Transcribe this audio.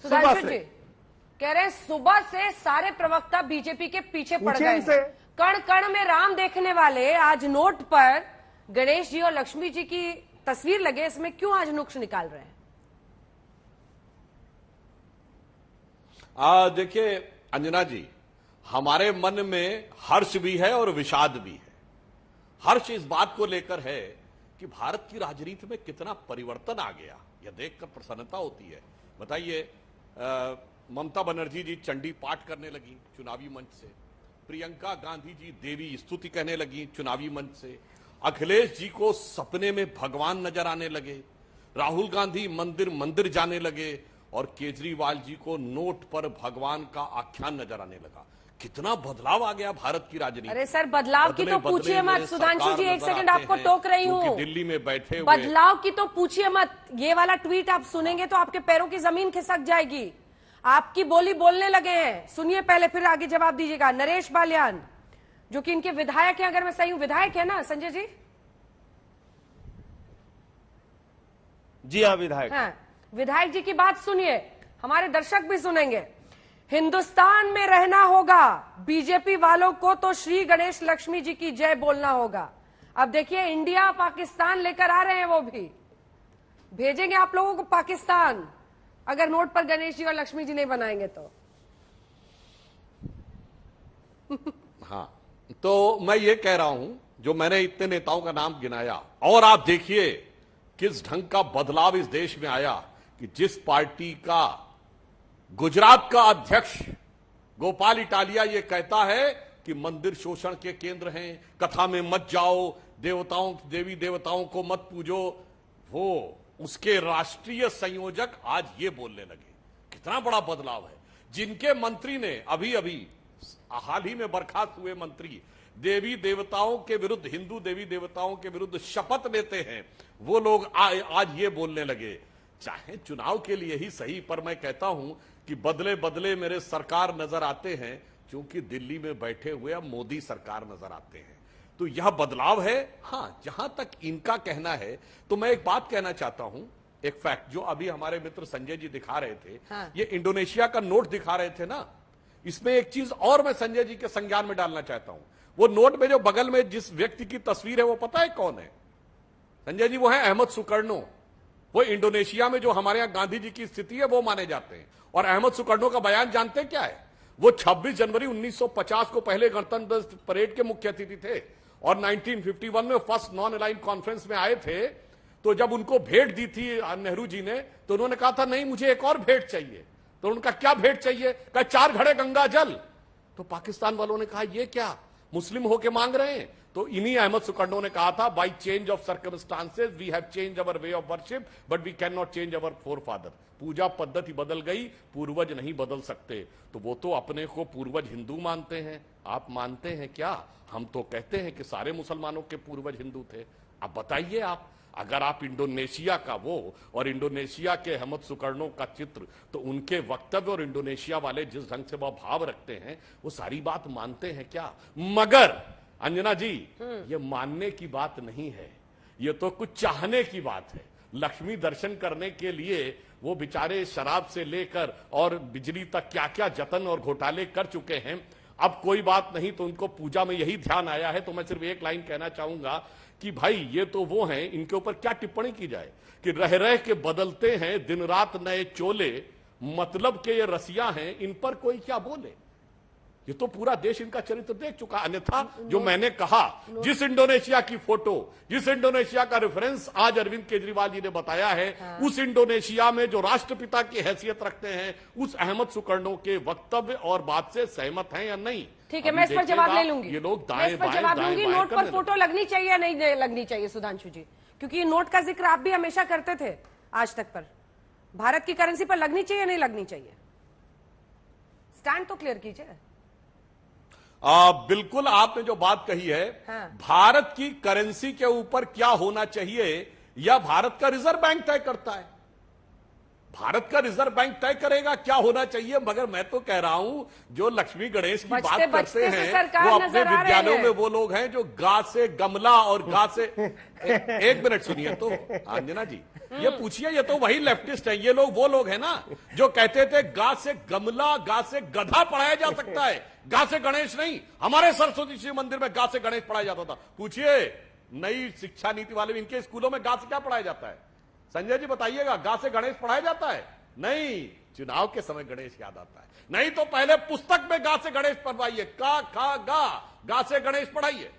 सुधांशु जी कह रहे हैं सुबह से सारे प्रवक्ता बीजेपी के पीछे पड़ गए हैं। कण कण में राम देखने वाले आज नोट पर गणेश जी और लक्ष्मी जी की तस्वीर लगे, इसमें क्यों आज नुक्स निकाल रहे हैं? देखिए अंजना जी, हमारे मन में हर्ष भी है और विषाद भी है। हर्ष इस बात को लेकर है कि भारत की राजनीति में कितना परिवर्तन आ गया, यह देखकर प्रसन्नता होती है। बताइए, ममता बनर्जी जी चंडी पाठ करने लगी चुनावी मंच से, प्रियंका गांधी जी देवी स्तुति कहने लगी चुनावी मंच से, अखिलेश जी को सपने में भगवान नजर आने लगे, राहुल गांधी मंदिर मंदिर जाने लगे और केजरीवाल जी को नोट पर भगवान का आख्यान नजर आने लगा। कितना बदलाव आ गया भारत की राजनीति। अरे सर, बदलाव की तो पूछिए मत सुधांशु जी, एक सेकंड आपको टोक रही हूँ। दिल्ली में बैठे हुए बदलाव की तो पूछिए मत, ये वाला ट्वीट आप सुनेंगे तो आपके पैरों की जमीन खिसक जाएगी। आपकी बोली बोलने लगे हैं, सुनिए पहले फिर आगे जवाब दीजिएगा। नरेश बालियान जो कि इनके विधायक हैं, अगर मैं सही हूं विधायक है ना संजय जी? जी हाँ, विधायक। हाँ, विधायक जी की बात सुनिए, हमारे दर्शक भी सुनेंगे। हिंदुस्तान में रहना होगा, बीजेपी वालों को तो श्री गणेश लक्ष्मी जी की जय बोलना होगा। अब देखिए, इंडिया पाकिस्तान लेकर आ रहे हैं, वो भी भेजेंगे आप लोगों को पाकिस्तान अगर नोट पर गणेश जी और लक्ष्मी जी नहीं बनाएंगे तो। हाँ, तो मैं ये कह रहा हूं, जो मैंने इतने नेताओं का नाम गिनाया, और आप देखिए किस ढंग का बदलाव इस देश में आया कि जिस पार्टी का गुजरात का अध्यक्ष गोपाल इटालिया ये कहता है कि मंदिर शोषण के केंद्र हैं, कथा में मत जाओ, देवी देवताओं को मत पूजो, वो उसके राष्ट्रीय संयोजक आज ये बोलने लगे। कितना बड़ा बदलाव है। जिनके मंत्री ने अभी अभी हाल ही में बर्खास्त हुए मंत्री देवी देवताओं के विरुद्ध, हिंदू देवी देवताओं के विरुद्ध शपथ लेते हैं, वो लोग आज ये बोलने लगे। चाहे चुनाव के लिए ही सही, पर मैं कहता हूं कि बदले बदले मेरे सरकार नजर आते हैं, क्योंकि दिल्ली में बैठे हुए अब मोदी सरकार नजर आते हैं। तो यह बदलाव है। हाँ, जहां तक इनका कहना है, तो मैं एक बात कहना चाहता हूं, एक फैक्ट जो अभी हमारे मित्र संजय जी दिखा रहे थे। हाँ। ये इंडोनेशिया का नोट दिखा रहे थे ना, इसमें एक चीज और मैं संजय जी के संज्ञान में डालना चाहता हूं। वो नोट में जो बगल में जिस व्यक्ति की तस्वीर है, वो पता है कौन है संजय जी? वो है अहमद सुकर्णो। वो इंडोनेशिया में जो हमारे यहां गांधी जी की स्थिति है वो माने जाते हैं। और अहमद सुकर्णो का बयान जानते हैं क्या है? वो 26 जनवरी 1950 को पहले गणतंत्र दिवस परेड के मुख्य अतिथि थे और 1951 में फर्स्ट नॉन अलाइंड कॉन्फ्रेंस में आए थे। तो जब उनको भेंट दी थी नेहरू जी ने, तो उन्होंने कहा था नहीं, मुझे एक और भेंट चाहिए। तो उनका क्या भेंट चाहिए? कहा 4 घड़े गंगा जल। तो पाकिस्तान वालों ने कहा ये क्या, मुस्लिम होके मांग रहे हैं? तो इन्हीं अहमद सुकर्णो ने कहा था, by change of circumstances we have change our way of worship but we can not change our forefather. पूजा पद्धति बदल गई, पूर्वज नहीं बदल सकते। तो वो तो अपने को पूर्वज हिंदू मानते हैं, आप मानते हैं क्या? हम तो कहते हैं कि सारे मुसलमानों के पूर्वज हिंदू थे। अब बताइए आप, अगर आप इंडोनेशिया का वो और इंडोनेशिया के अहमद सुकर्णो का चित्र, तो उनके वक्तव्य और इंडोनेशिया वाले जिस ढंग से वह भाव रखते हैं, वो सारी बात मानते हैं क्या? मगर अंजना जी, ये मानने की बात नहीं है, ये तो कुछ चाहने की बात है। लक्ष्मी दर्शन करने के लिए वो बेचारे शराब से लेकर और बिजली तक क्या क्या जतन और घोटाले कर चुके हैं। अब कोई बात नहीं, तो उनको पूजा में यही ध्यान आया है। तो मैं सिर्फ एक लाइन कहना चाहूंगा कि भाई ये तो वो हैं, इनके ऊपर क्या टिप्पणी की जाए कि रह रह के बदलते हैं दिन रात नए चोले, मतलब के ये रसिया हैं, इन पर कोई क्या बोले। ये तो पूरा देश इनका चरित्र देख चुका। अन्यथा जो मैंने कहा, जिस इंडोनेशिया की फोटो, जिस इंडोनेशिया का रेफरेंस आज अरविंद केजरीवाल जी ने बताया है, उस इंडोनेशिया में जो राष्ट्रपिता की हैसियत रखते हैं, उस अहमद सुकर्णो के वक्तव्य और बात से सहमत हैं या नहीं? ठीक है, मैं इस पर जवाब ले लूंगी। ये लोग दाएं बाएं जवाब लूंगी। नोट पर फोटो लगनी चाहिए या नहीं लगनी चाहिए सुधांशु जी? क्योंकि ये नोट का जिक्र आप भी हमेशा करते थे आज तक, पर भारत की करेंसी पर लगनी चाहिए या नहीं लगनी चाहिए? स्टैंड तो क्लियर कीजिए। बिल्कुल, आपने जो बात कही है, हाँ। भारत की करेंसी के ऊपर क्या होना चाहिए, यह भारत का रिजर्व बैंक तय करता है। भारत का रिजर्व बैंक तय करेगा क्या होना चाहिए, मगर मैं तो कह रहा हूं जो लक्ष्मी गणेश की बात करते बचते से हैं सरकार वो अपने नजर आ रहे विद्यालयों हैं। में वो लोग हैं जो गा से गमला और गा से एक मिनट सुनिए तो अंजना जी, ये पूछिए, ये तो वही लेफ्टिस्ट है, ये लोग वो लोग हैं ना जो कहते थे गा से गमला गा से गधा पढ़ाया जा सकता है, गा से गणेश नहीं। हमारे सरस्वती शिव मंदिर में गा से गणेश पढ़ाया जाता था। पूछिए नई शिक्षा नीति वाले में इनके स्कूलों में गा से क्या पढ़ाया जाता है? संजय जी बताइएगा, गा से गणेश पढ़ाया जाता है? नहीं, चुनाव के समय गणेश याद आता है। नहीं तो पहले पुस्तक में गा से गणेश पढ़वाइए, का खा गा, गा से गणेश पढ़ाइए।